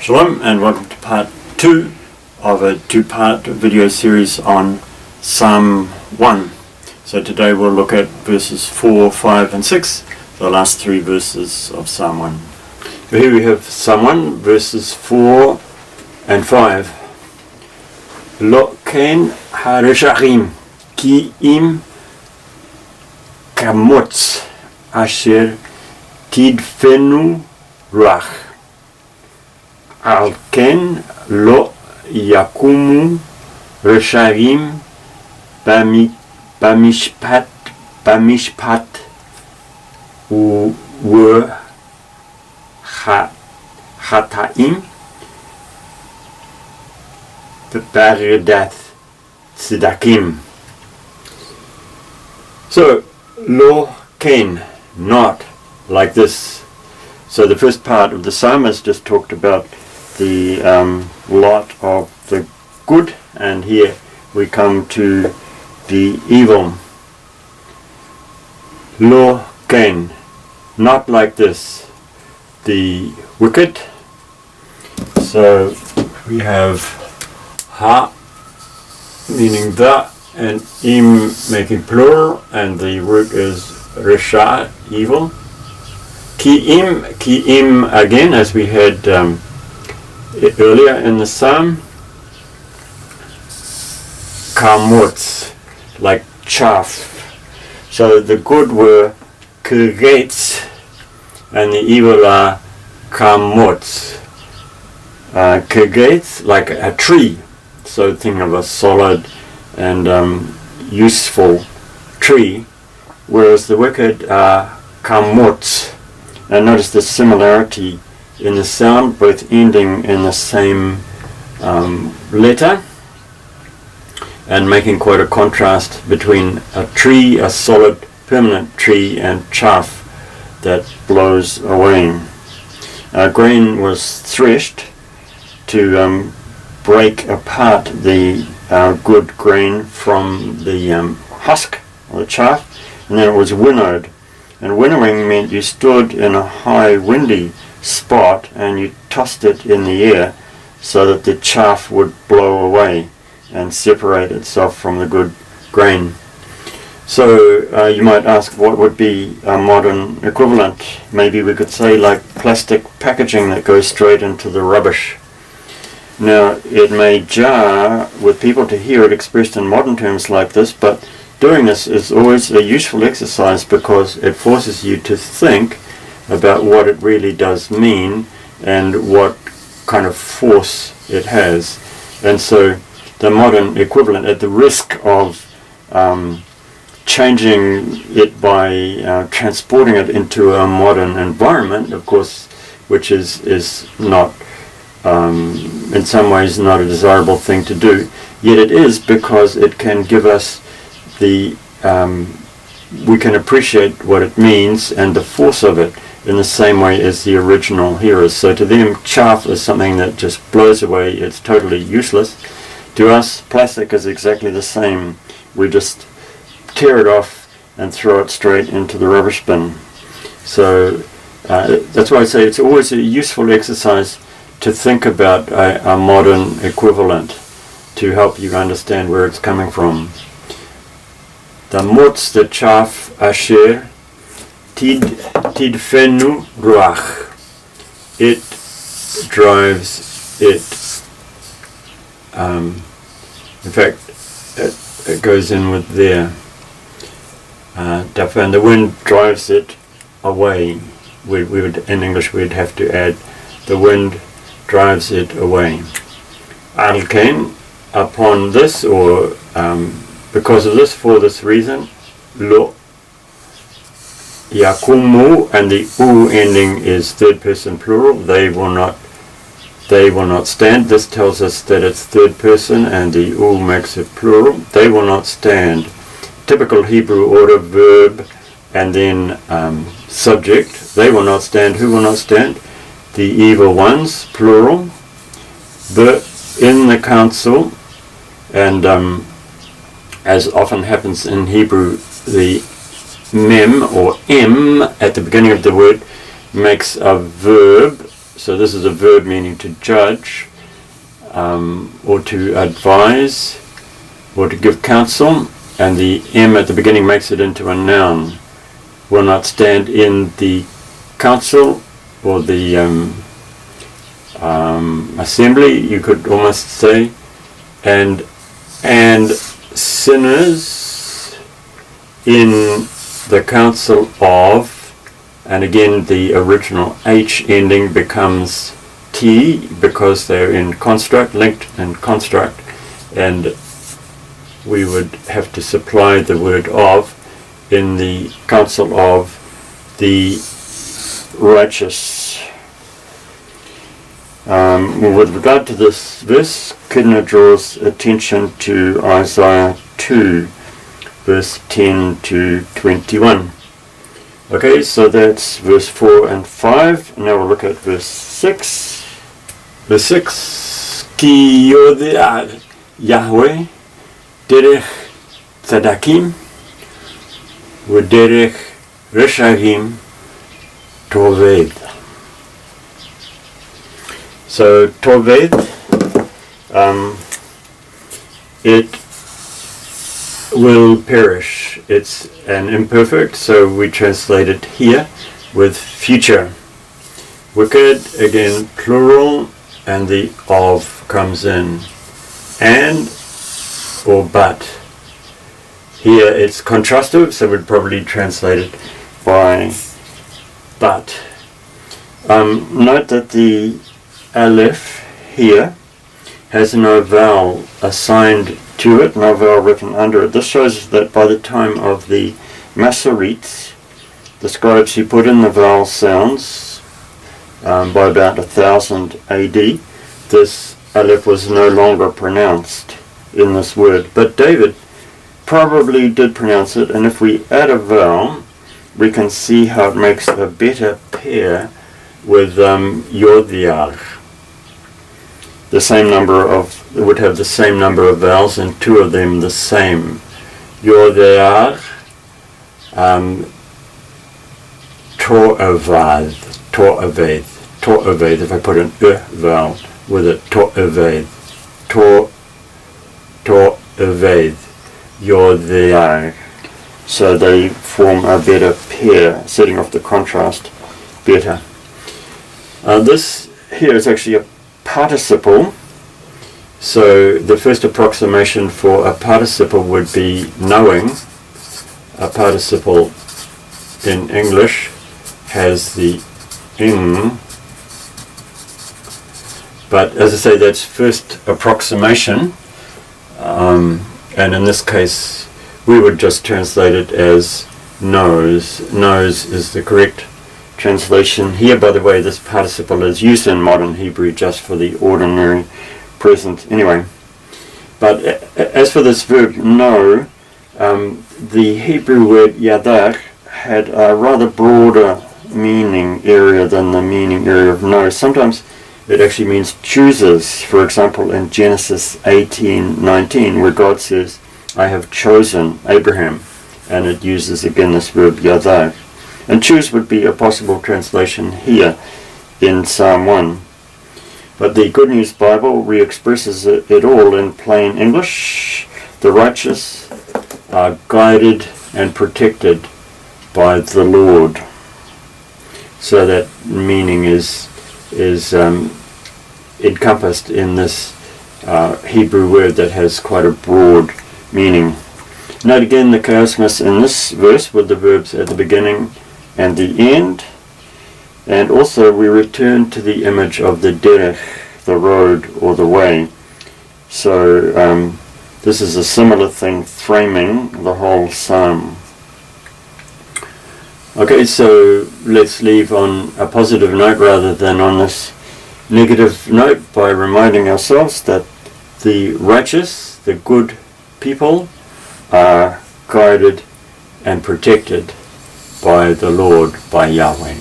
Shalom and welcome to part 2 of a two-part video series on Psalm 1. So today we'll look at verses 4, 5 and 6, the last 3 verses of Psalm 1. So here we have Psalm 1 verses 4 and 5. Lo ken harishachim ki im kamotz asher tidfenu ruach. Al ken lo yakumu resharim bamishpat u hataim beredath tzedakim. So lo ken, not like this. So the first part of the psalm has just talked about the lot of the good, and here we come to the evil. Lo ken, not like this, the wicked. So we have ha, meaning the, and im making plural, and the root is resha, evil. Ki im again, as we had earlier in the psalm. Kamotz, like chaff. So the good were mckerras, and the evil are kamotz. Mckerras, like a tree. So think of a solid and useful tree, whereas the wicked are kamotz. And notice the similarity in the sound, both ending in the same letter, and making quite a contrast between a tree, a solid permanent tree, and chaff that blows away. Grain was threshed to break apart the good grain from the husk or the chaff, and then it was winnowed. And winnowing meant you stood in a high windy spot and you tossed it in the air so that the chaff would blow away and separate itself from the good grain. So you might ask, what would be a modern equivalent? Maybe we could say like plastic packaging that goes straight into the rubbish. Now, it may jar with people to hear it expressed in modern terms like this, but doing this is always a useful exercise because it forces you to think about what it really does mean and what kind of force it has. And so the modern equivalent, at the risk of changing it by transporting it into a modern environment, of course, which is not, in some ways, not a desirable thing to do, yet it is, because it can give us we can appreciate what it means and the force of it in the same way as the original hearers. So to them, chaff is something that just blows away, it's totally useless. To us, plastic is exactly the same. We just tear it off and throw it straight into the rubbish bin. So that's why I say it's always a useful exercise to think about a modern equivalent to help you understand where it's coming from. Tamotz, the chaff, asher tidfenu ruach. It drives it. In fact, it goes in with there. And the wind drives it away. We would, in English, we'd have to add the wind drives it away. Al ken, upon this, or because of this, for this reason, lo yakumu, and the u ending is third person plural. They will not stand. This tells us that it's third person, and the u makes it plural. They will not stand. Typical Hebrew order: verb and then subject. They will not stand. Who will not stand? The evil ones, plural. In the council, and as often happens in Hebrew, the mem or m at the beginning of the word makes a verb So this is a verb meaning to judge, or to advise, or to give counsel, and the M at the beginning makes it into a noun. Will not stand in the council or the assembly, you could almost say, and sinners in the council of, and again the original H ending becomes T because they're in construct, linked in construct, and we would have to supply the word of in the council of the righteous. With regard to this verse, Kidner draws attention to Isaiah 2, verse 10 to 21. Okay, so that's verse 4 and 5. Now we'll look at verse 6. Verse 6, Ki yodea Yahweh derech tzadakim v'derech reshagim toved. So toved, it will perish. It's an imperfect, so we translate it here with future. Wicked, again plural, and the of comes in. And or but. Here it's contrastive, so we'd probably translate it by but. Note that the aleph here has no vowel assigned to it, no vowel written under it. This shows that by the time of the Masoretes, the scribes who put in the vowel sounds, by about 1000 AD, this aleph was no longer pronounced in this word. But David probably did pronounce it, and if we add a vowel, we can see how it makes a better pair with Yodiar. The same number of, it would have the same number of vowels, and two of them the same. Yodiar, To'aved, if I put an vowel with it, To'aved, To'aved, Yodiar. So they form a better pair, setting off the contrast better. This here is actually a participle, so the first approximation for a participle would be knowing. A participle in English has the ing, but as I say, that's first approximation, and in this case we would just translate it as knows. Knows is the correct translation. Here, by the way, this participle is used in modern Hebrew just for the ordinary present anyway. But as for this verb know, the Hebrew word yadach had a rather broader meaning area than the meaning area of know. Sometimes it actually means chooses. For example, in Genesis 18:19, where God says, I have chosen Abraham, and it uses again this verb yadach. And choose would be a possible translation here in Psalm 1. But the Good News Bible re-expresses it all in plain English. The righteous are guided and protected by the Lord. So that meaning is encompassed in this Hebrew word that has quite a broad meaning. Note again the chiasmus in this verse with the verbs at the beginning and the end, and also we return to the image of the derech, the road or the way. So this is a similar thing framing the whole psalm. Okay, so let's leave on a positive note rather than on this negative note by reminding ourselves that the righteous, the good people, are guided and protected by the Lord, by Yahweh.